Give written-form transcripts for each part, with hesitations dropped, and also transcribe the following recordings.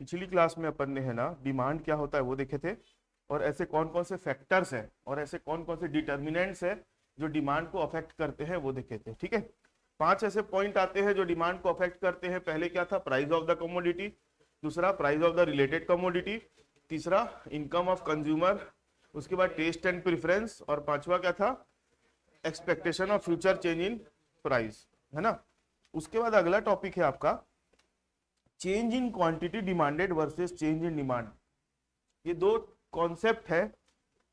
पिछली क्लास में अपन ने है ना डिमांड क्या होता है वो देखे थे, और ऐसे कौन कौन से फैक्टर्स हैं और ऐसे कौन कौन से डिटर्मिनेंट्स हैं जो डिमांड को अफेक्ट करते हैं वो देखे थे। ठीक है, 5 ऐसे पॉइंट आते हैं जो डिमांड को अफेक्ट करते हैं। पहले क्या था? प्राइस ऑफ द कमोडिटी, दूसरा price of the related commodity, तीसरा इनकम ऑफ कंज्यूमर, उसके बाद टेस्ट एंड प्रेफरेंस, और पांचवा क्या था? Expectation of future change in price, है ना। उसके बाद अगला टॉपिक है आपका change in quantity demanded versus change in demand. ये दो कॉन्सेप्ट है,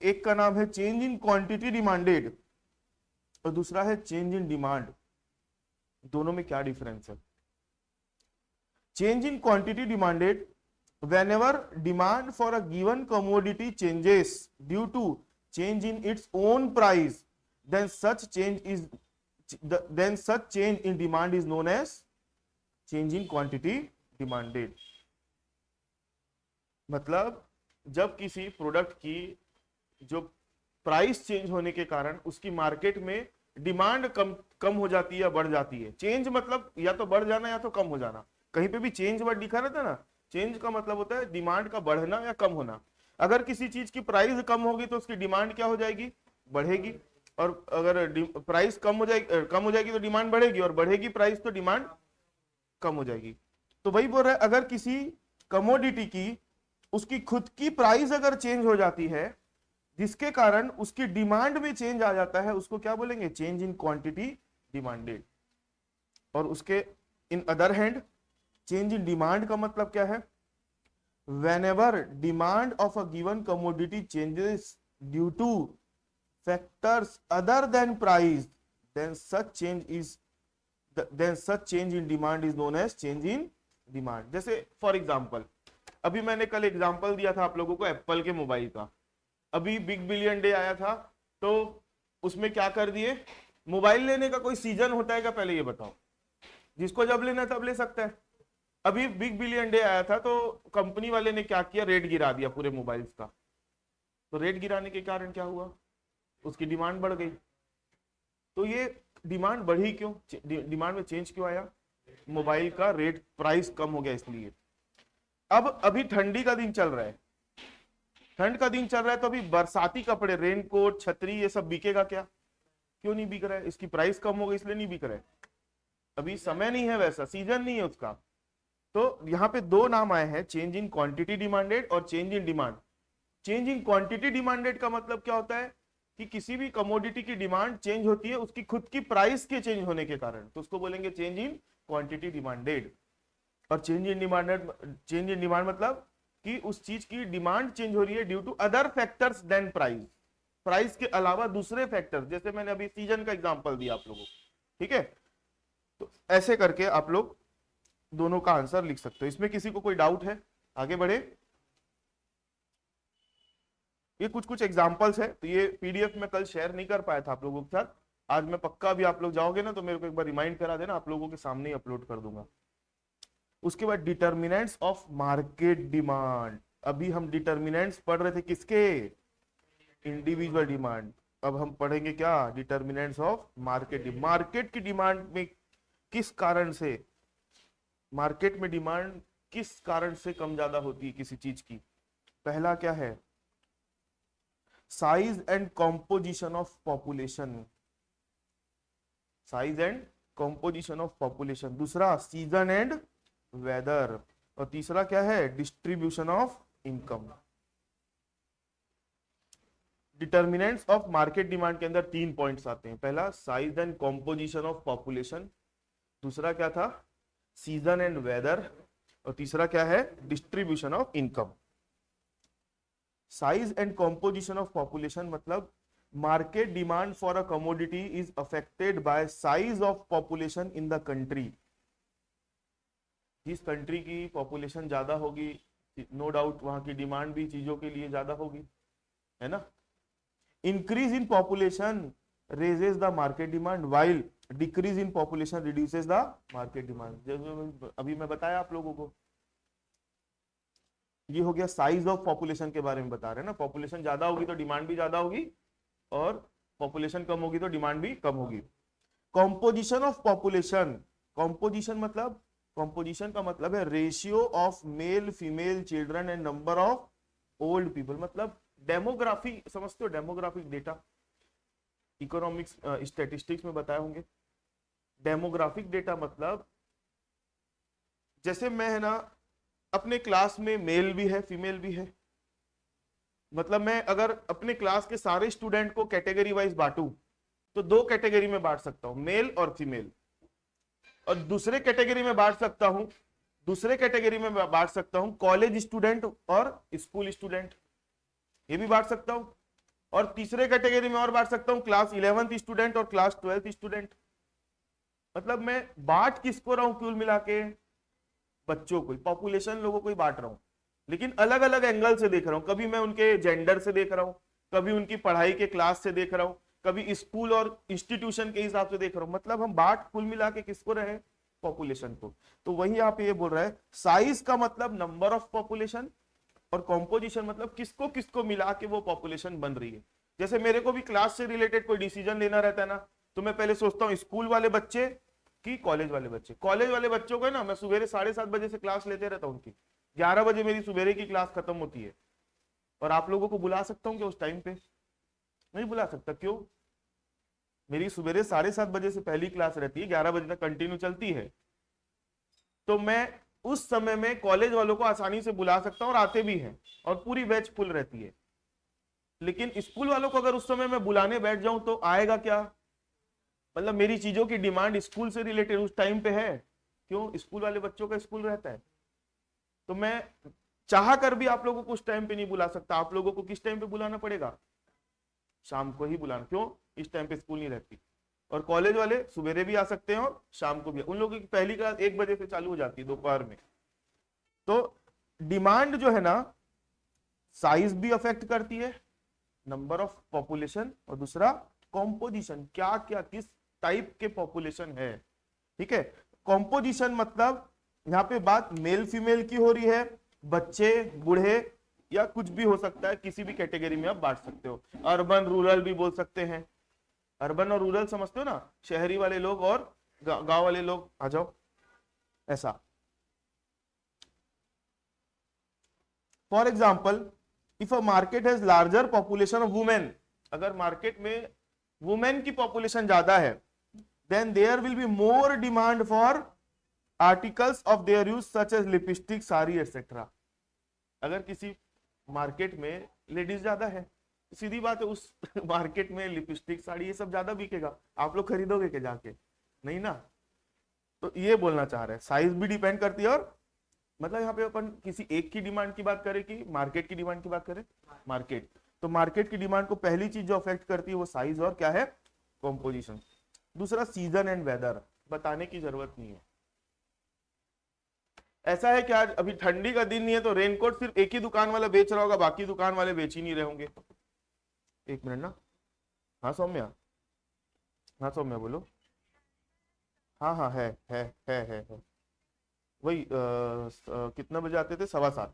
एक का नाम है चेंज इन क्वांटिटी डिमांडेड और दूसरा है चेंज इन डिमांड। दोनों में क्या डिफरेंस है? Change in quantity demanded, whenever demand for a given commodity changes due to change in its own price, then such change in demand is known as change in quantity demanded। मतलब जब किसी product की जो price change होने के कारण उसकी market में डिमांड कम हो जाती है या बढ़ जाती है। चेंज मतलब या तो बढ़ जाना या तो कम हो जाना। कहीं पे भी चेंज वर्ड लिखा रहता है ना, चेंज का मतलब होता है डिमांड का बढ़ना या कम होना। अगर किसी चीज की प्राइस कम होगी तो उसकी डिमांड क्या हो जाएगी? बढ़ेगी। और अगर प्राइस कम हो जाएगी तो डिमांड बढ़ेगी, और बढ़ेगी प्राइस तो डिमांड कम हो जाएगी। तो वही बोल रहा है, अगर किसी कमोडिटी की उसकी खुद की प्राइस अगर चेंज हो जाती है जिसके कारण उसकी डिमांड में चेंज आ जाता है, उसको क्या बोलेंगे? Change in quantity demanded. और उसके in other hand change in demand का मतलब क्या है? whenever demand of a given commodity changes due to factors other than price, then such change in demand is known as change in demand। जैसे for example, अभी मैंने कल example दिया था आप लोगों को एप्पल के मोबाइल का। अभी बिग बिलियन डे आया था तो उसमें क्या कर दिए? मोबाइल लेने का कोई सीजन होता है क्या? पहले ये बताओ। जिसको जब लेना तब ले सकता है। अभी बिग बिलियन डे आया था तो कंपनी वाले ने क्या किया? रेट गिरा दिया पूरे मोबाइल्स का। तो रेट गिराने के कारण क्या हुआ? उसकी डिमांड बढ़ गई। तो ये डिमांड बढ़ी क्यों? डिमांड में चेंज क्यों आया? मोबाइल का रेट प्राइस कम हो गया इसलिए। अब अभी ठंडी का दिन चल रहा है, ठंड का दिन चल रहा है, तो अभी बरसाती कपड़े, रेनकोट, छतरी, ये सब बिकेगा क्या? क्यों नहीं बिक रहा है? इसकी प्राइस कम हो गई इसलिए नहीं बिक रहा है। अभी समय नहीं है, वैसा सीजन नहीं है उसका। तो यहाँ पे दो नाम आए हैं, चेंज इन क्वांटिटी डिमांडेड और change in demand. Change in quantity demanded का मतलब क्या होता है कि किसी भी कमोडिटी की डिमांड चेंज होती है उसकी खुद की प्राइस के चेंज होने के कारण, तो उसको बोलेंगे चेंज इन क्वांटिटी डिमांडेड। और चेंज इन डिमांड मतलब कि उस चीज की डिमांड चेंज हो रही है due to other factors than price, price के अलावा दूसरे फैक्टर्स। जैसे मैंने अभी सीजन का एग्जांपल दिया आप लोगों को। ठीक है, तो ऐसे करके आप लोग दोनों का आंसर लिख सकते हो। इसमें किसी को कोई डाउट है? आगे बढ़े। ये कुछ एग्जांपल्स है, तो ये पीडीएफ में कल शेयर नहीं कर पाया था आप लोगों के साथ। आज मैं पक्का भी, आप लोग जाओगे ना तो मेरे को एक बार रिमाइंड करा देना, आप लोगों के सामने ही अपलोड कर दूंगा। उसके बाद डिटर्मिनेंट्स ऑफ मार्केट डिमांड। अभी हम डिटर्मिनेंट्स पढ़ रहे थे किसके? Individual demand. अब हम पढ़ेंगे क्या? Determinants of market. मार्केट की डिमांड में किस कारण से, मार्केट में डिमांड किस कारण से कम ज्यादा होती है किसी चीज की? पहला क्या है? Size and composition of population, size and composition of population. दूसरा सीजन एंड वेदर, और तीसरा क्या है? Distribution of income. Determinants of market demand के अंदर 3 पॉइंट्स आते हैं। पहला size and composition of population, दूसरा क्या था? सीजन एंड वेदर, और तीसरा क्या है? Distribution of income. Size and composition of population मतलब market demand for a commodity is affected by size of population in the country. जिस कंट्री की पॉपुलेशन ज्यादा होगी, नो डाउट वहां की डिमांड भी चीजों के लिए ज्यादा होगी, है ना। Increase in population raises the market demand while decrease in population reduces the market demand। जैसे अभी मैं बताया आप लोगों को, ये हो गया साइज ऑफ पॉपुलेशन के बारे में बता रहे हैं ना। पॉपुलेशन ज्यादा होगी तो डिमांड भी ज्यादा होगी, और पॉपुलेशन कम होगी तो डिमांड भी कम होगी। कॉम्पोजिशन ऑफ पॉपुलेशन, कॉम्पोजिशन मतलब कॉम्पोजिशन का मतलब है ratio of male female children and number of old people, मतलब डेमोग्राफी समझते हो, डेमोग्राफिक डेटा इकोनॉमिक्स स्टैटिस्टिक्स में बताए होंगे। डेमोग्राफिक डेटा मतलब जैसे मैं है ना अपने क्लास में मेल भी है फीमेल भी है, मतलब मैं अगर अपने क्लास के सारे स्टूडेंट को कैटेगरी वाइज बांटू तो दो कैटेगरी में बांट सकता हूं, मेल और फीमेल, और दूसरे कैटेगरी में बांट सकता हूं, दूसरे कैटेगरी में बांट सकता हूं कॉलेज स्टूडेंट और स्कूल स्टूडेंट, ये भी बांट सकता हूं, और तीसरे कैटेगरी में और बांट सकता हूं क्लास 11th स्टूडेंट और क्लास 12th स्टूडेंट। मतलब मैं बांट किसको रहा हूं कुल मिला के, बच्चों को, पॉपुलेशन लोगों को ही बांट रहा हूं, लेकिन अलग अलग एंगल से देख रहा हूं, कभी मैं उनके जेंडर से देख रहा हूं, कभी उनकी पढ़ाई के क्लास से देख रहा हूं, कभी स्कूल और इंस्टीट्यूशन के हिसाब से देख रहा हूं, मतलब हम बांट कुल मिला के किसको रहे, पॉपुलेशन को। तो वही यहाँ पे ये बोल रहा है साइज का मतलब नंबर ऑफ पॉपुलेशन, और कॉम्पोजिशन मतलब किसको किसको मिला के वो पॉपुलेशन बन रही है। जैसे मेरे को भी क्लास से रिलेटेड कोई डिसीजन लेना रहता है ना, तो मैं पहले सोचता हूँ स्कूल वाले बच्चे कि कॉलेज वाले बच्चे। कॉलेज वाले बच्चों को ना मैं सुबह 7:30 बजे से क्लास लेते रहता हूँ उनकी, 11 बजे मेरी सुबह की क्लास खत्म होती है, और आप लोगों को बुला सकता हूँ कि उस टाइम पे नहीं बुला सकता, क्यों, मेरी सुबह 7:30 बजे से पहली क्लास रहती है, 11 बजे तक कंटिन्यू चलती है, तो मैं उस समय में कॉलेज वालों को आसानी से बुला सकता हूं और आते भी हैं और पूरी बैच फुल रहती है। लेकिन स्कूल वालों को अगर उस समय मैं बुलाने बैठ जाऊं तो आएगा क्या, मतलब मेरी चीजों की डिमांड स्कूल से रिलेटेड उस टाइम पे है, क्यों, स्कूल वाले बच्चों का स्कूल रहता है, तो मैं चाह कर भी आप लोगों को उस टाइम पे नहीं बुला सकता। आप लोगों को किस टाइम पे बुलाना पड़ेगा, शाम को ही बुलाना, क्यों, इस टाइम पे स्कूल नहीं रहती। और कॉलेज वाले सुबेरे भी आ सकते हैं और शाम को भी, उन लोगों की पहली क्लास 1 बजे से चालू हो जाती है दोपहर में। तो डिमांड जो है ना साइज भी अफेक्ट करती है, नंबर ऑफ पॉपुलेशन, और दूसरा कॉम्पोजिशन, क्या क्या किस टाइप के पॉपुलेशन है, ठीक है। कॉम्पोजिशन मतलब यहाँ पे बात मेल फीमेल की हो रही है, बच्चे बूढ़े या कुछ भी हो सकता है, किसी भी कैटेगरी में आप बांट सकते हो। अर्बन रूरल भी बोल सकते हैं, अर्बन और रूरल समझते हो ना, शहरी वाले लोग और गांव वाले लोग, आ जाओ ऐसा। For example if a market has larger population of women, अगर मार्केट में वुमेन की पॉपुलेशन ज्यादा है, then there will be more demand for articles of their use such as lipstick, sari etcetera. अगर किसी मार्केट में लेडीज ज्यादा है, सीधी बात है उस मार्केट में लिपस्टिक साड़ी ये सब ज्यादा बिकेगा, आप लोग खरीदोगे क्या जाके, नहीं ना। तो ये बोलना चाह रहे हैं साइज भी डिपेंड करती है, और मतलब यहाँ पे अपन किसी एक की डिमांड की बात करें कि मार्केट की डिमांड की बात करें, मार्केट, तो मार्केट की डिमांड को पहली चीज जो अफेक्ट करती है वो साइज और क्या है, कॉम्पोजिशन। दूसरा सीजन एंड वेदर, बताने की जरूरत नहीं है। ऐसा है कि आज अभी ठंडी का दिन नहीं है तो रेनकोट सिर्फ एक ही दुकान वाला बेच रहा होगा, बाकी दुकान वाले बेच ही नहीं रहे होंगे। एक मिनट ना, हाँ सौम्या, हाँ सौम्या बोलो, हाँ हाँ है। वही कितना बजे आते थे, 7:15,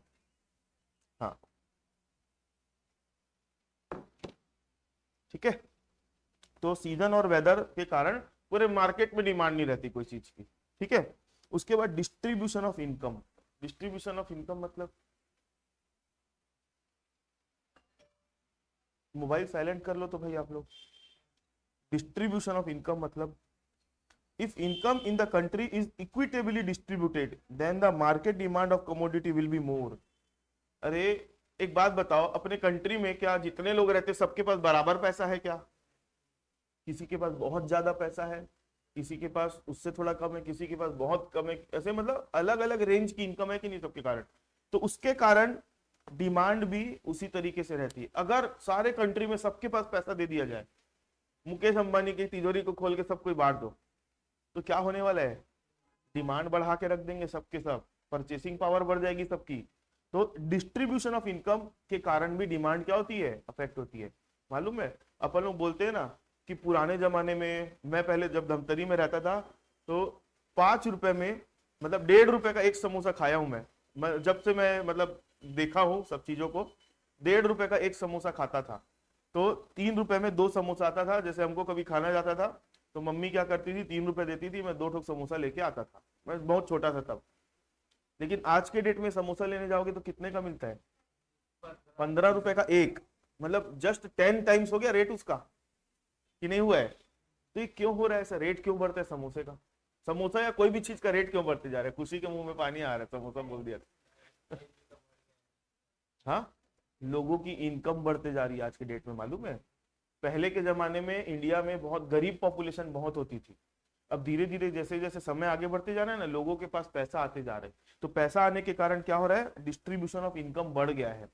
हाँ ठीक है। तो सीजन और वेदर के कारण पूरे मार्केट में डिमांड नहीं रहती कोई चीज की, ठीक है। उसके बाद distribution of income, distribution of income मतलब, मोबाइल साइलेंट कर लो तो भाई आप लोग। डिस्ट्रीब्यूशन ऑफ इनकम मतलब if income in the country is equitably distributed then the market demand of commodity will be more। अरे एक बात बताओ, अपने कंट्री में क्या जितने लोग रहते हैं सबके पास बराबर पैसा है क्या, किसी के पास बहुत ज्यादा पैसा है, किसी के पास उससे थोड़ा कम है, किसी के पास बहुत कम है, ऐसे मतलब अलग अलग रेंज की इनकम है कि नहीं सबके कारण, तो उसके कारण डिमांड भी उसी तरीके से रहती है। अगर सारे कंट्री में सबके पास पैसा दे दिया जाए, मुकेश अंबानी की तिजोरी को खोल के सब कोई बांट दो, तो क्या होने वाला है, डिमांड बढ़ा के रख देंगे सबके सब, परचेसिंग पावर बढ़ जाएगी सबकी। तो डिस्ट्रीब्यूशन ऑफ इनकम के कारण भी डिमांड क्या होती है, अफेक्ट होती है। मालूम है अपन लोग बोलते हैं ना कि पुराने जमाने में, मैं पहले जब धमतरी में रहता था तो 5 रुपए में मतलब 1.5 रुपए का एक समोसा खाया हूं मैं जब से मैं मतलब देखा हूं सब चीजों को, 1.5 रुपए का एक समोसा खाता था, तो 3 रुपए में 2 समोसा आता था। जैसे हमको कभी खाना जाता था तो मम्मी क्या करती थी, 3 रुपए देती थी, मैं 2 ठोक समोसा लेके आता था, बहुत छोटा था तब। लेकिन आज के डेट में समोसा लेने जाओगे तो कितने का मिलता है? 15 रुपए का एक, मतलब जस्ट 10 टाइम्स हो गया रेट उसका, कि नहीं हुआ है? तो ये क्यों हो रहा है ऐसा? रेट क्यों बढ़ता है समोसे का? समोसा या कोई भी चीज का रेट क्यों बढ़ते जा रहा है? खुशी के मुंह में पानी आ रहा है, समोसा बोल दिया था। हाँ, लोगों की इनकम बढ़ते जा रही है आज के डेट में, मालूम है? पहले के जमाने में इंडिया में बहुत गरीब पॉपुलेशन बहुत होती थी। अब धीरे धीरे जैसे जैसे समय आगे बढ़ते जा रहा है ना, लोगों के पास पैसा आते जा रहा है। तो पैसा आने के कारण क्या हो रहा है? डिस्ट्रीब्यूशन ऑफ इनकम बढ़ गया है।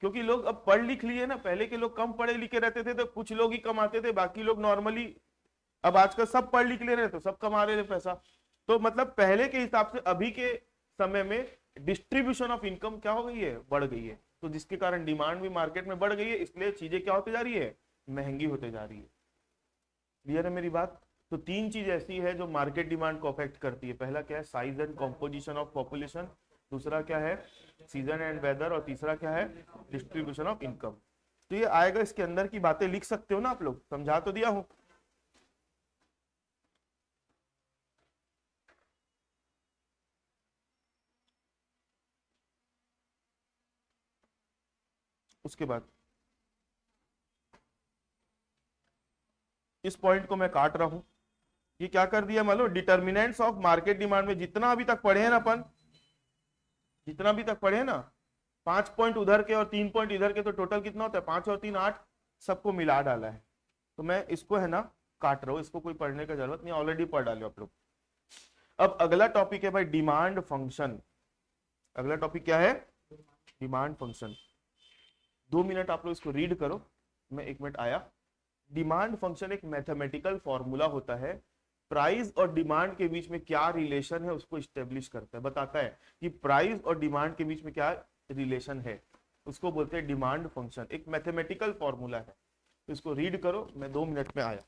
क्योंकि लोग अब पढ़ लिख लिए ना, पहले के लोग कम पढ़े लिखे रहते थे तो कुछ लोग ही कमाते थे, बाकी लोग नॉर्मली। अब आजकल सब पढ़ लिख ले रहे तो सब कमा रहे थे पैसा। तो मतलब पहले के हिसाब से अभी के समय में डिस्ट्रीब्यूशन ऑफ इनकम क्या हो गई है? बढ़ गई है। तो जिसके कारण डिमांड भी मार्केट में बढ़ गई है, इसलिए चीजें क्या होती जा रही है? महंगी होते जा रही है। क्लियर है मेरी बात? तो तीन चीज ऐसी है जो मार्केट डिमांड को अफेक्ट करती है। पहला क्या है? Size and composition of population. दूसरा क्या है? Season and weather. और तीसरा क्या है? Distribution of income. तो ये आएगा, इसके अंदर की बातें लिख सकते हो ना आप लोग, समझा तो दिया हूं। उसके बाद इस पॉइंट को मैं काट रहा हूं। ये क्या कर दिया मान लो, डिटर्मिनेंट्स ऑफ मार्केट डिमांड में जितना अभी तक पढ़े हैं ना अपन, जितना अभी तक पढ़े हैं ना, 5 पॉइंट उधर के और 3 पॉइंट इधर के, तो टोटल कितना होता है? 5 और 3 8, सबको मिला डाला है। तो मैं इसको है ना काट रहा हूं, इसको कोई पढ़ने का जरूरत नहीं, ऑलरेडी पढ़ डाले आप लोग। अब अगला टॉपिक है भाई डिमांड फंक्शन। अगला टॉपिक क्या है? Demand function. 2 मिनट आप लोग इसको रीड करो, मैं 1 मिनट आया। डिमांड फंक्शन एक मैथमेटिकल फॉर्मूला होता है, प्राइस और डिमांड के बीच में क्या रिलेशन है उसको स्टेब्लिश करता है, बताता है कि प्राइस और डिमांड के बीच में क्या रिलेशन है। उसको बोलते हैं डिमांड फंक्शन, एक मैथमेटिकल फॉर्मूला है। तो इसको रीड करो, मैं 2 मिनट में आया।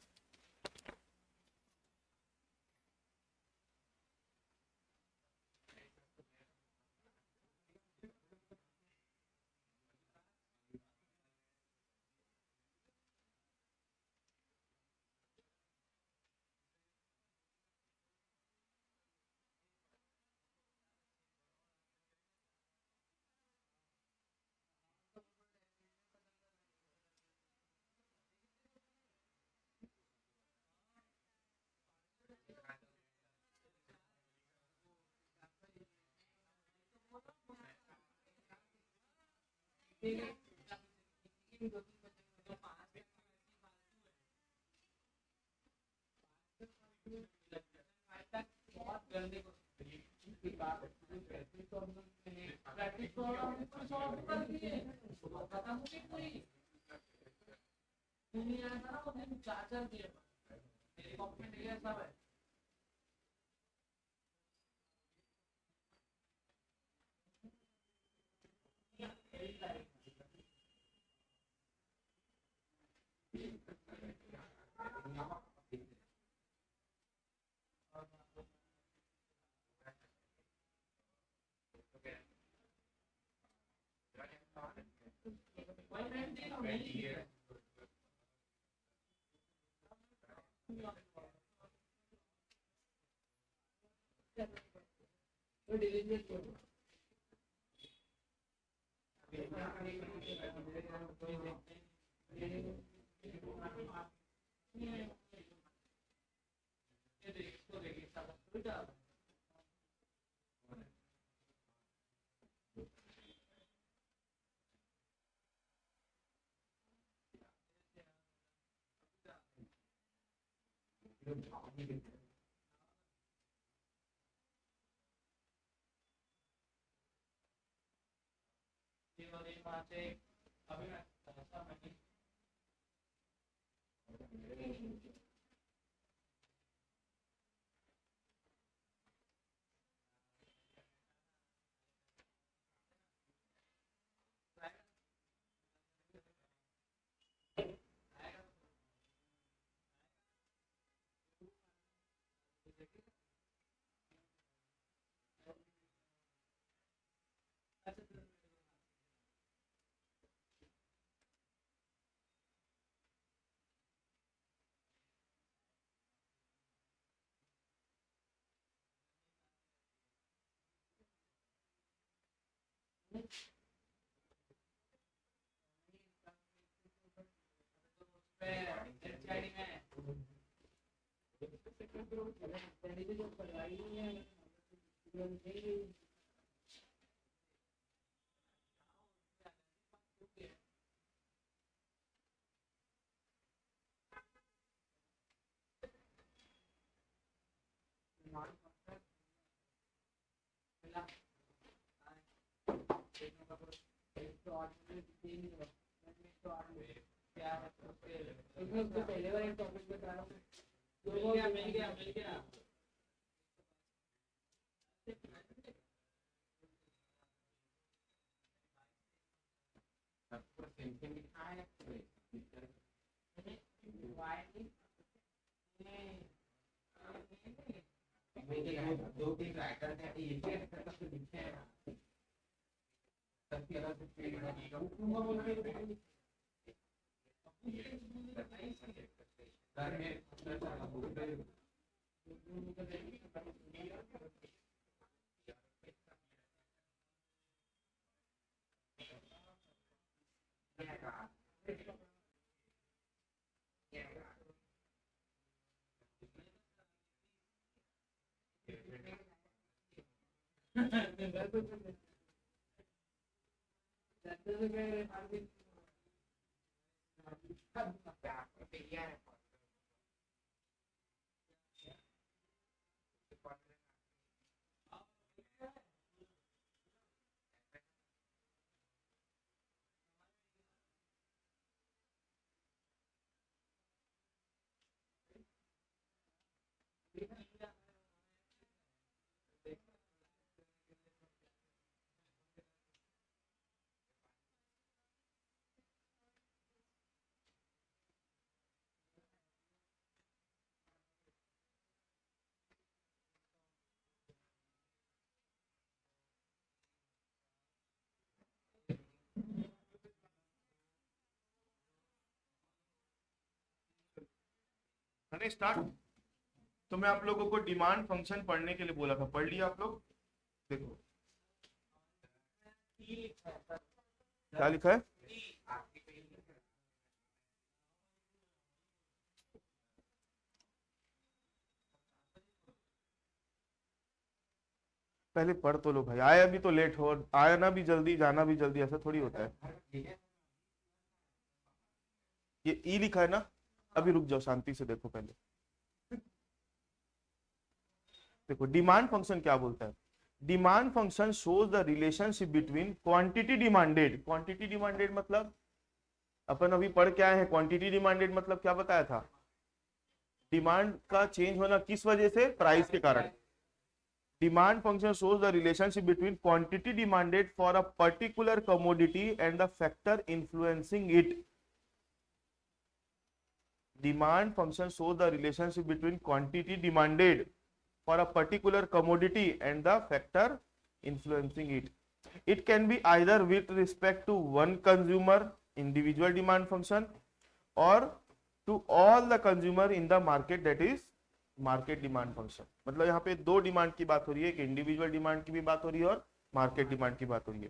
दो तीन राइटर स्टार्ट। तो मैं आप लोगों को डिमांड फंक्शन पढ़ने के लिए बोला था, पढ़ लिया आप लोग? देखो क्या लिखा है। पहले पढ़ तो लो भाई, आया भी तो लेट हो, आना भी जल्दी जाना भी जल्दी, ऐसा थोड़ी होता है। ये ई लिखा है ना, अभी रुक जाओ शांति से देखो पहले। देखो डिमांड फंक्शन क्या बोलता है। Demand function shows the relationship between quantity demanded. Quantity demanded मतलब अपन अभी पढ़ के आए हैं। क्वांटिटी डिमांडेड मतलब क्या बताया था, डिमांड का चेंज होना किस वजह से, प्राइस के कारण। Demand function shows the relationship between quantity demanded for a particular commodity and the factor influencing it. Demand function shows the relationship between quantity demanded for a particular commodity and the factor influencing it. It can be either with respect to one consumer, individual demand function, or to all the consumer in the market, that is market demand function. मतलब यहाँ पे दो demand की बात हो रही है, एक इंडिविजुअल डिमांड की भी बात हो रही है और मार्केट डिमांड की बात हो रही है।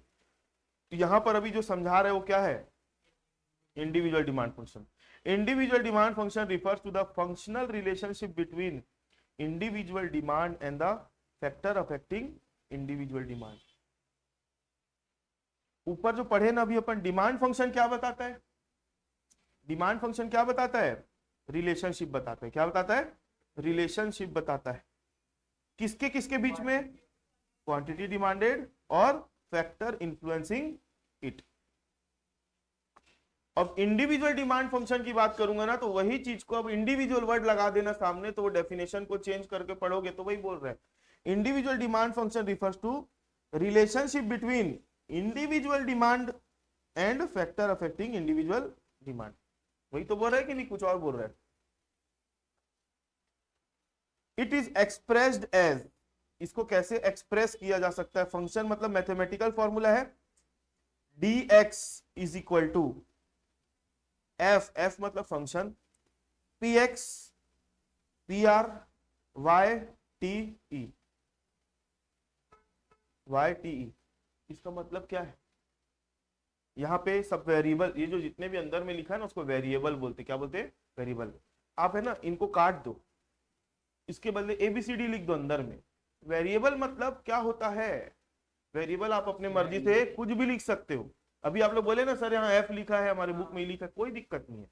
तो यहाँ पर अभी जो समझा रहे हो क्या है, individual demand function. Individual demand function refers to the functional relationship between individual demand and the factor affecting individual demand. ऊपर जो पढ़े ना अभी अपन, डिमांड फंक्शन क्या बताता है, डिमांड फंक्शन क्या बताता है, रिलेशनशिप बताता है। क्या बताता है, रिलेशनशिप बताता है। किसके किसके बीच में, क्वांटिटी डिमांडेड और फैक्टर इन्फ्लुएंसिंग इट। अब इंडिविजुअल डिमांड फंक्शन की बात करूंगा ना, तो वही चीज को अब इंडिविजुअल वर्ड लगा देना सामने, तो वो डेफिनेशन को चेंज करके पढ़ोगे तो वही बोल रहे हैं। Individual demand function refers to relationship between individual demand and factor affecting individual demand. वही तो बोल रहे हैं कि नहीं, कुछ और बोल रहे हैं। इट इज एक्सप्रेस्ड एज, इसको कैसे एक्सप्रेस किया जा सकता है, फंक्शन मतलब मैथमेटिकल फॉर्मूला है dx is equal to F, F मतलब function, px pr y t e, y t e इसका मतलब क्या है? यहाँ पे सब वेरिएबल, ये जो जितने भी अंदर में लिखा है ना उसको वेरिएबल बोलते, क्या बोलते हैं? वेरिएबल। आप है ना इनको काट दो, इसके बदले ABCD लिख दो अंदर में। वेरिएबल मतलब क्या होता है? वेरिएबल आप अपने मर्जी से कुछ भी लिख सकते हो। अभी आप लोग बोले ना सर यहाँ F लिखा है, हमारे बुक में लिखा है, कोई दिक्कत नहीं है।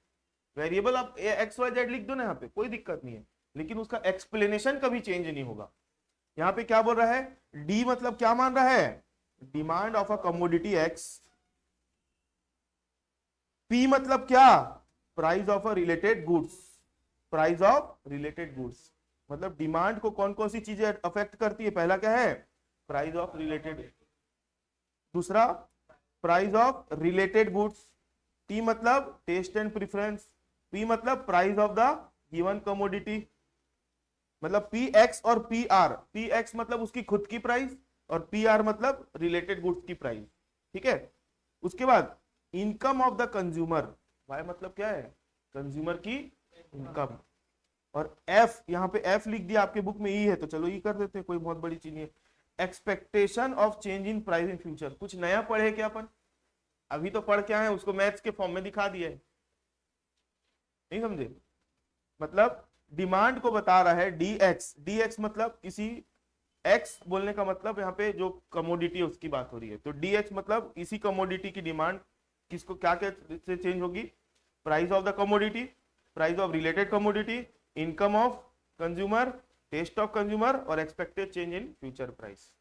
वेरिएबल आप XYZ लिख दो ना यहाँ पे, कोई दिक्कत नहीं है, लेकिन उसका एक्सप्लेनेशन कभी चेंज नहीं होगा। यहाँ पे क्या बोल रहा है? डी मतलब क्या मान रहा है? Demand of a commodity X। P मतलब क्या? Price of a related goods. Price of related goods मतलब डिमांड को कौन कौन सी चीजें अफेक्ट करती है? पहला क्या है? Price of related. दूसरा price of related goods. T मतलब टेस्ट एंड प्रेफरेंस। P मतलब price of the given commodity. मतलब PX और PR, PX मतलब उसकी खुद की प्राइस और PR मतलब रिलेटेड गुड्स की प्राइस। ठीक है। उसके बाद income of the consumer, Y मतलब क्या है? कंज्यूमर की इनकम। और F, यहाँ पे F लिख दिया, आपके बुक में E है तो चलो E कर देते हैं, कोई बहुत बड़ी चीज नहीं है। Expectation of change in price in future. कुछ नया पढ़े क्या अपन? अभी तो पढ़ के आए, उसको मैथ्स के फॉर्म में दिखा दिया है, नहीं समझे? मतलब डिमांड को बता रहा है DX। DX मतलब किसी X बोलने का मतलब यहाँ पे जो कमोडिटी है उसकी बात हो रही है, तो DX मतलब इसी कमोडिटी की डिमांड किसको क्या क्या से चेंज होगी? Price of the commodity, price of related commodity, income of consumer, taste of consumer और expected change in future price.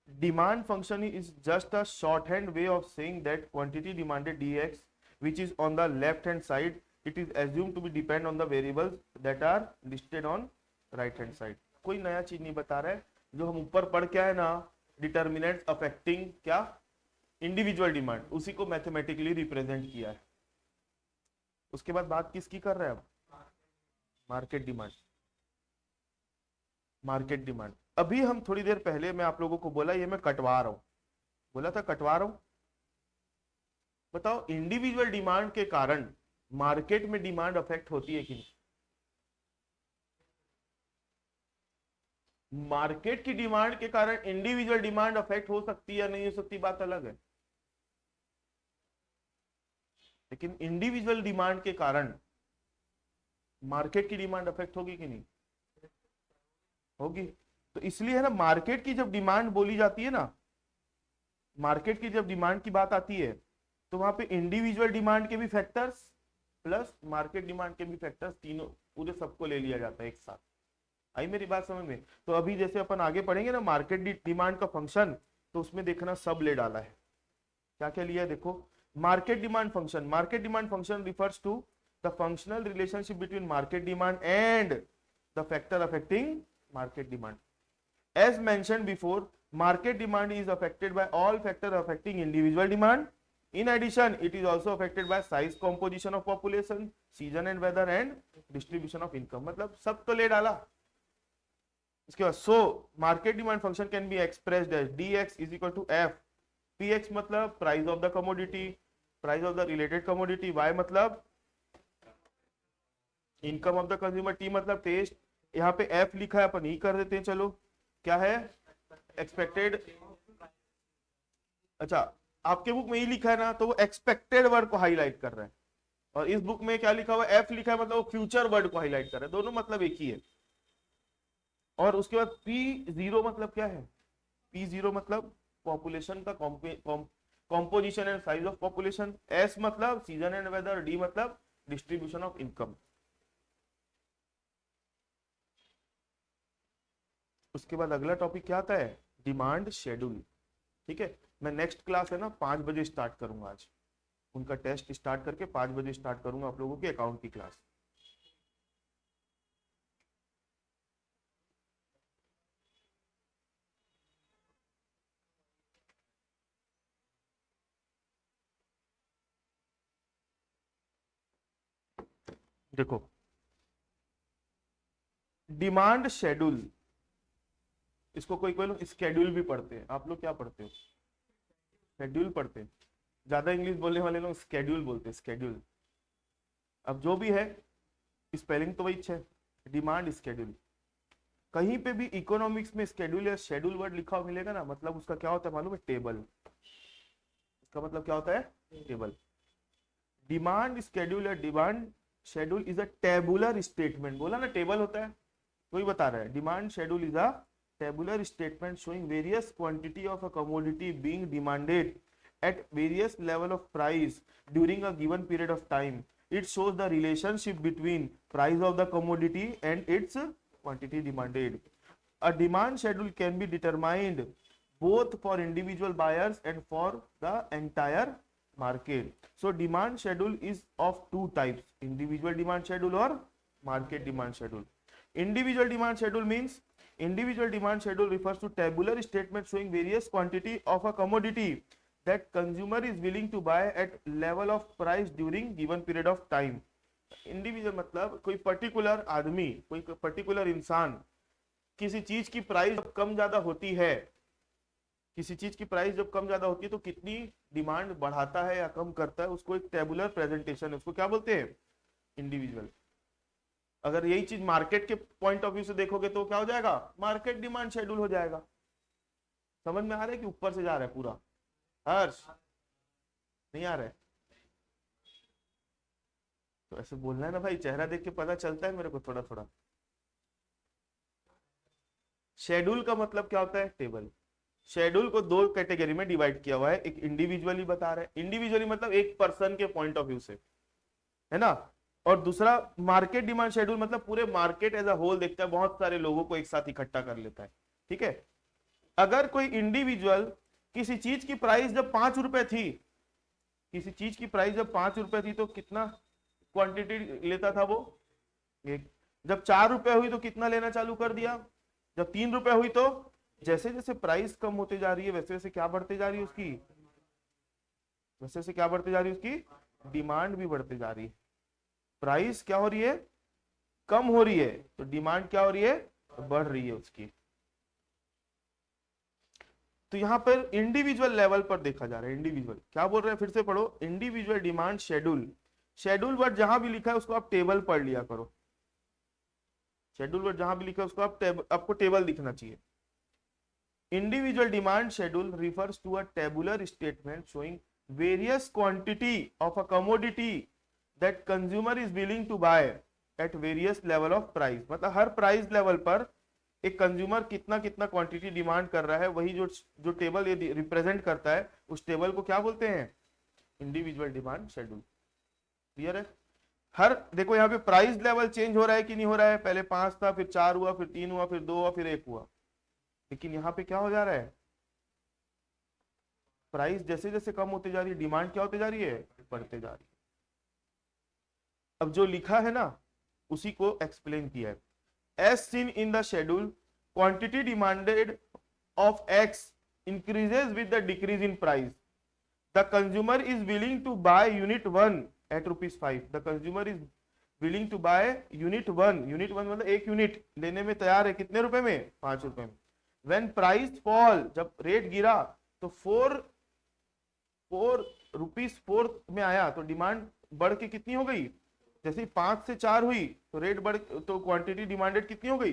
Demand function is just a shorthand way of saying that quantity demanded DX, which is on the left hand side, it is assumed to be depend on the variables that are listed on right hand side। कोई नया चीज नहीं बता रहा है, जो हम ऊपर पढ़ के आए ना, डिटर्मिनेंट्स अफेक्टिंग क्या? इंडिविजुअल डिमांड, उसी को मैथमेटिकली रिप्रेजेंट किया है। उसके बाद बात किसकी कर रहे हैं अब? Market demand. मार्केट डिमांड अभी हम थोड़ी देर पहले मैं आप लोगों को बोला ये मैं कटवा रहा हूं, बोला था कटवा रहा हूं। बताओ इंडिविजुअल डिमांड के कारण मार्केट में डिमांड अफेक्ट होती है कि नहीं? मार्केट की डिमांड के कारण इंडिविजुअल डिमांड अफेक्ट हो सकती है या नहीं हो सकती, बात अलग है, लेकिन इंडिविजुअल डिमांड के कारण मार्केट की डिमांड अफेक्ट होगी कि नहीं? होगी। तो इसलिए है ना, मार्केट की जब डिमांड बोली जाती है ना, मार्केट की जब डिमांड की बात आती है तो वहां पे इंडिविजुअल डिमांड के भी फैक्टर्स प्लस मार्केट डिमांड के भी फैक्टर्स, तीनों पूरे सबको ले लिया जाता है एक साथ। आई मेरी बात समझ में? तो अभी जैसे अपन आगे पढ़ेंगे ना मार्केट डिमांड का फंक्शन, तो उसमें देखना सब ले डाला है। क्या क्या लिया है देखो। Market demand function, market demand function refers to the functional relationship between market demand and the factor affecting market demand. As mentioned before, market demand is affected by all factors affecting individual demand. In addition, it is also affected by size, composition of population, season and weather and distribution of income. मतलब सब तो ले डाला। इसके बाद so market demand function can be expressed as dx is equal to f। px मतलब price of the commodity, price of the related commodity, y मतलब income of the consumer, t मतलब taste, यहाँ पे F लिखा है अपन ही कर देते हैं, चलो क्या है? एक्सपेक्टेड। अच्छा आपके बुक में ही लिखा है ना, तो वो एक्सपेक्टेड वर्ड को हाईलाइट कर रहा है, और इस बुक में क्या लिखा हुआ है? F लिखा है, मतलब वो फ्यूचर वर्ड को हाईलाइट कर रहा है, दोनों मतलब एक ही है। और उसके बाद P0 मतलब क्या है? P0 मतलब पॉपुलेशन का composition and size of population, S मतलब सीजन एंड वेदर, D मतलब डिस्ट्रीब्यूशन ऑफ इनकम। उसके बाद अगला टॉपिक क्या आता है? Demand schedule. ठीक है, मैं नेक्स्ट क्लास है ना 5 बजे स्टार्ट करूंगा, आज उनका टेस्ट स्टार्ट करके 5 बजे स्टार्ट करूंगा आप लोगों की अकाउंट की क्लास। देखो डिमांड शेड्यूल, इसको कोई कोई लोग स्केड्यूल भी पढ़ते हैं, आप लोग क्या पढ़ते हो? शेड्यूल पढ़ते हैं, ज्यादा इंग्लिश बोलने वाले लोग स्केड्यूल बोलते हैं, स्केड्यूल। अब जो भी है स्पेलिंग तो वही है, डिमांड शेड्यूल। कहीं पे भी इकोनॉमिक्स में स्केड्यूल या शेड्यूल वर्ड लिखा हुआ मिलेगा ना, मतलब उसका क्या होता है मालूम है? टेबल। उसका मतलब क्या होता है? टेबल। डिमांड स्केड्यूल या demand schedule is a tabular statement. बोला ना टेबल होता है, कोई बता रहा है demand schedule is a tabular statement showing various quantity of a commodity being demanded at various level of price during a given period of time. It shows the relationship between price of the commodity and its quantity demanded. A demand schedule can be determined both for individual buyers and for the entire market. So demand schedule is of two types, individual demand schedule or market demand schedule. Individual demand schedule means individual demand schedule refers to tabular statement showing various quantity of a commodity that consumer is willing to buy at level of price during given period of time. Individual मतलब कोई particular आदमी, कोई particular इंसान किसी चीज की price जब कम ज्यादा होती है, किसी चीज की प्राइस जब कम ज्यादा होती है तो कितनी डिमांड बढ़ाता है या कम करता है, उसको एक टेबुलर प्रेजेंटेशन है, उसको क्या बोलते हैं? इंडिविजुअल। अगर यही चीज मार्केट के पॉइंट ऑफ व्यू से देखोगे तो क्या हो जाएगा? मार्केट डिमांड शेड्यूल हो जाएगा। समझ में आ रहा है कि ऊपर से जा रहा है पूरा? हर्ष नहीं आ रहा है तो ऐसे बोलना है ना भाई, चेहरा देख के पता चलता है मेरे को थोड़ा थोड़ा। शेड्यूल का मतलब क्या होता है? टेबल। शेड्यूल को दो कैटेगरी में डिवाइड किया हुआ है, एक इंडिविजुअली बता रहा है, इंडिविजुअली मतलब एक पर्सन के पॉइंट ऑफ व्यू से, है ना, और दूसरा मार्केट डिमांड शेड्यूल मतलब पूरे मार्केट एज अ होल देखता है, बहुत सारे लोगों को एक साथ इकट्ठा कर लेता है। ठीक है, अगर कोई इंडिविजुअल किसी चीज की प्राइस जब 5 रुपए थी, किसी चीज की प्राइस जब 5 रुपए थी तो कितना क्वांटिटी लेता था वो? एक। जब 4 रुपए हुई तो कितना लेना चालू कर दिया? जब 3 रुपए हुई तो जैसे जैसे प्राइस कम होते जा रही है वैसे वैसे क्या बढ़ते जा रही है उसकी? वैसे वैसे क्या बढ़ते जा रही है उसकी? डिमांड भी बढ़ते जा रही है। प्राइस क्या हो रही है? कम हो रही है, तो डिमांड क्या हो रही है? बढ़ रही है उसकी। तो यहां पर इंडिविजुअल लेवल पर देखा जा रहा है। इंडिविजुअल क्या बोल रहे हैं, फिर से पढ़ो, individual demand schedule. Schedule word जहां भी लिखा है उसको आप टेबल पढ़ लिया करो। शेड्यूल वर्ड जहां भी लिखा है उसको आपको टेबल दिखना चाहिए। Individual demand schedule refers to a tabular statement showing various quantity of a commodity that consumer is willing to buy at various level of price. मतलब हर प्राइस लेवल पर एक कंज्यूमर कितना कितना क्वांटिटी डिमांड कर रहा है, वही जो टेबल ये रिप्रेजेंट करता है, उस टेबल को क्या बोलते हैं? Individual demand schedule. क्लियर है? हर देखो यहाँ पे प्राइस लेवल चेंज हो रहा है कि नहीं हो रहा है? पहले 5 था, फिर 4 हुआ, फिर 3 हुआ, फिर 2 हुआ, फिर 1 हुआ, लेकिन यहाँ पे क्या हो जा रहा है? प्राइस जैसे जैसे कम होते जा रही है, डिमांड क्या होते जा रही है? बढ़ते जा रही है। अब जो लिखा है ना उसी को एक्सप्लेन किया है। As seen in the schedule, quantity demanded of X increases with the decrease in price. The consumer is willing to buy unit 1 at ₹5. The consumer is willing to buy unit 1. Unit 1 मतलब एक unit लेने में तैयार है, कितने रुपए में? 5 रुपए में। When price fall, जब रेट गिरा तो 4 रुपीज 4 में आया तो डिमांड बढ़ के कितनी हो गई? जैसे 5 से 4 हुई तो रेट बढ़, तो क्वांटिटी डिमांडेड कितनी हो गई?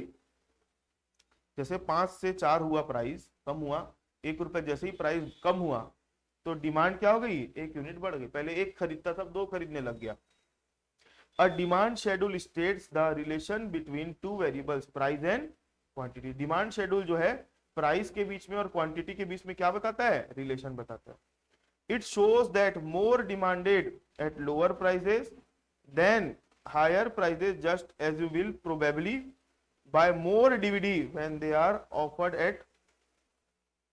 जैसे 5 से 4 हुआ, प्राइस कम हुआ, 1 रुपए जैसे ही प्राइस कम हुआ तो डिमांड क्या हो गई? 1 यूनिट बढ़ गई। पहले 1 खरीदता था, 2 खरीदने लग गया। A demand schedule states the relation between two variables price and quantity. Demand schedule जो है प्राइस के बीच में और क्वांटिटी के बीच में क्या बताता है? रिलेशन बताता है। It shows that more demanded at lower prices then higher prices, just as you will probably buy more DVD when they are offered at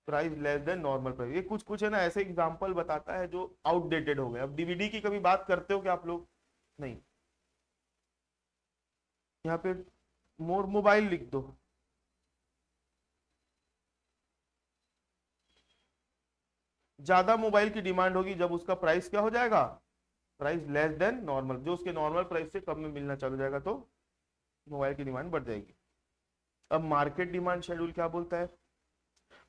price less than normal price। ये कुछ है ना ऐसे एग्जांपल बताता है जो आउटडेटेड हो गए। अब डीवीडी की कभी बात करते हो क्या आप लोग? नहीं। यहाँ पे मोर मोबाइल लिख दो, ज्यादा मोबाइल की डिमांड होगी जब उसका प्राइस क्या हो जाएगा? प्राइस लेस देन नॉर्मल, जो उसके नॉर्मल प्राइस से कम में मिलना चालू जाएगा तो मोबाइल की डिमांड बढ़ जाएगी। अब मार्केट डिमांड शेड्यूल क्या बोलता है?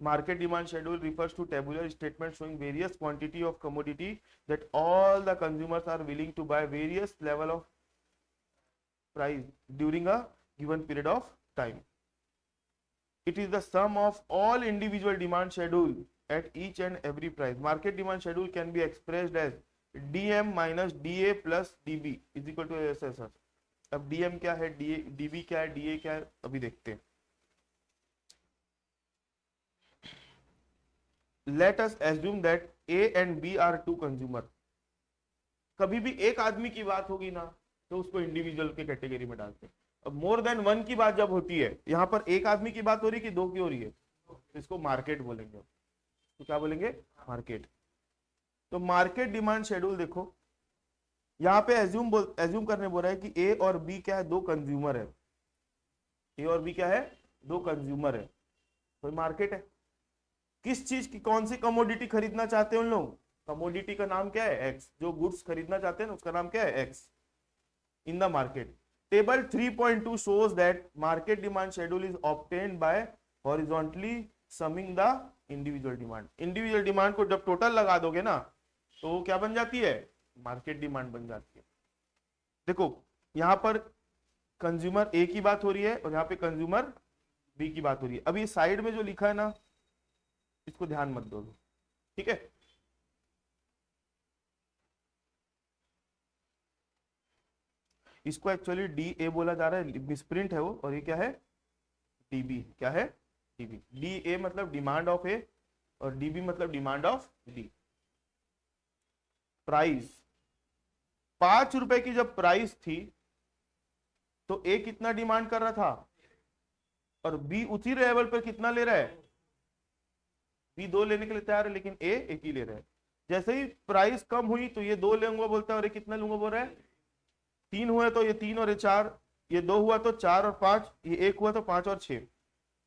Market demand schedule refers to tabular statement showing various quantity of commodity that all the consumers are willing to buy various level of price during a given period of time. It is the sum of all individual demand schedule at each and every price. Market demand schedule can be expressed as DM minus DA plus DB is equal to SSR. अब DM क्या है, DB क्या है, DA क्या है, अभी देखते हैं. Let us assume that A and B are two consumer. कभी भी एक आदमी की बात होगी ना तो उसको इंडिविजुअल के कैटेगरी में डालते हैं. अब मोर देन वन की बात जब होती है, यहाँ पर एक आदमी की बात हो रही है कि दो की हो रही है, तो इसको मार्केट बोलेंगे. तो क्या बोलेंगे, मार्केट. तो मार्केट डिमांड शेड्यूल देखो, यहाँ पे एज्यूम करने बोल रहा है कि ए और बी क्या है, दो कंज्यूमर है. ए और बी क्या है, दो कंज्यूमर है. तो मार्केट है. किस चीज की, कौन सी कमोडिटी खरीदना चाहते हैं उन लोग, कमोडिटी का नाम क्या है, एक्स. जो गुड्स खरीदना चाहते हैं उसका नाम क्या है, x. In the market. Table 3.2 shows that market demand schedule is obtained by horizontally summing the individual demand. Individual demand को जब टोटल लगा दोगे ना तो क्या बन जाती है, मार्केट डिमांड बन जाती है. देखो यहां पर कंज्यूमर ए की बात हो रही है और यहाँ पे कंज्यूमर बी की बात हो रही है. अभी साइड में जो लिखा है ना इसको ध्यान मत दो, ठीक है. इसको एक्चुअली डी ए बोला जा रहा है, मिसप्रिंट है वो, और ये क्या है, डीबी. क्या है, डीबी. डी ए मतलब डिमांड ऑफ ए और डीबी मतलब डिमांड ऑफ डी. प्राइस 5 रुपए की जब प्राइस थी तो ए कितना डिमांड कर रहा था और बी उसी लेवल पर कितना ले रहा है, बी 2 लेने के लिए तैयार है लेकिन ए 1 ही ले रहा है. जैसे ही प्राइस कम हुई तो ये 2 लूंगा बोलता है और ये कितना लूंगा बोल रहा है, 3 हुआ तो ये 3 और ये 4, ये 2 हुआ तो 4 और 5, ये 1 हुआ तो 5 और 6.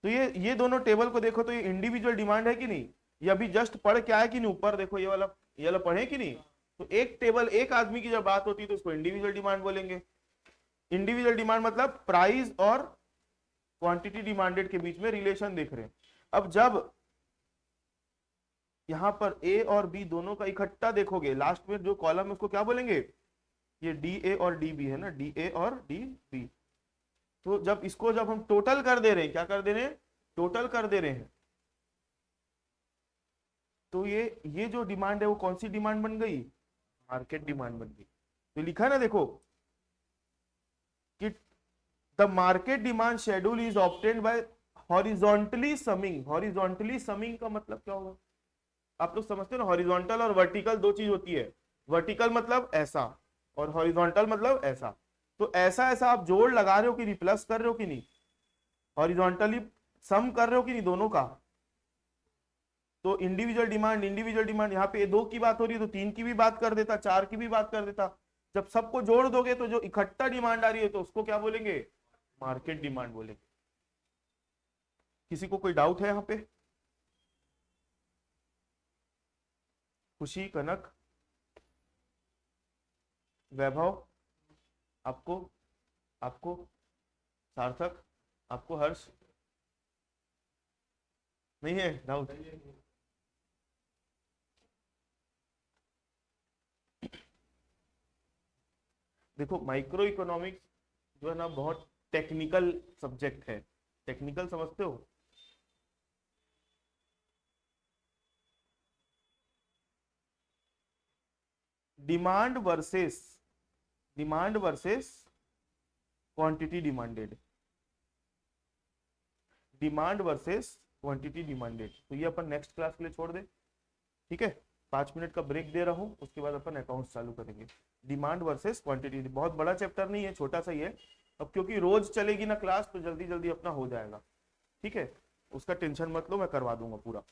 तो ये दोनों टेबल को देखो तो ये इंडिविजुअल डिमांड है कि नहीं, ये अभी जस्ट पढ़ के आया कि नहीं, ऊपर देखो ये वाला पढ़े कि नहीं. तो एक टेबल एक आदमी की जब बात होती है तो उसको इंडिविजुअल डिमांड बोलेंगे. इंडिविजुअल डिमांड मतलब प्राइस और क्वांटिटी डिमांडेड के बीच में रिलेशन देख रहे हैं. अब जब यहां पर ए और बी दोनों का इकट्ठा देखोगे, लास्ट में जो कॉलम है उसको क्या बोलेंगे, ये डी ए और डी बी है ना, डी ए और डी बी. तो जब हम टोटल कर दे रहे हैं, क्या कर दे रहे हैं, टोटल कर दे रहे हैं, तो ये जो डिमांड है वो कौन सी डिमांड बन गई, मार्केट डिमांड बन गई. तो लिखा है ना देखो कि the market demand schedule is obtained by horizontally summing. Horizontally summing का मतलब क्या होगा, आप लोग समझते हो ना, हॉरिजॉन्टल और वर्टिकल दो चीज होती है. वर्टिकल मतलब ऐसा और हॉरिजॉन्टल मतलब ऐसा. तो ऐसा ऐसा आप जोड़ लगा रहे हो कि नहीं, प्लस कर रहे हो कि नहीं, हॉरिजॉन्टली सम कर रहे हो कि नहीं दोनों का. तो इंडिविजुअल डिमांड यहाँ पे 2 की बात हो रही है तो 3 की भी बात कर देता, 4 की भी बात कर देता. जब सबको जोड़ दोगे तो जो इकट्ठा डिमांड आ रही है तो उसको क्या बोलेंगे, मार्केट डिमांड बोलेंगे. किसी को कोई डाउट है यहाँ पे, खुशी, कनक, वैभव, आपको सार्थक, आपको हर्ष, नहीं है डाउट. देखो माइक्रो इकोनॉमिक्स जो है ना बहुत टेक्निकल सब्जेक्ट है. टेक्निकल समझते हो, demand versus quantity demanded, demand versus quantity demanded. तो ये अपन नेक्स्ट क्लास के लिए छोड़ दे, ठीक है. 5 मिनट का ब्रेक दे रहा हूं, उसके बाद अपन अकाउंट्स चालू करेंगे. डिमांड वर्सेस क्वांटिटी बहुत बड़ा चैप्टर नहीं है, छोटा सा ही है. अब क्योंकि रोज चलेगी ना क्लास तो जल्दी जल्दी अपना हो जाएगा, ठीक है. उसका टेंशन मत लो, मैं करवा दूंगा पूरा.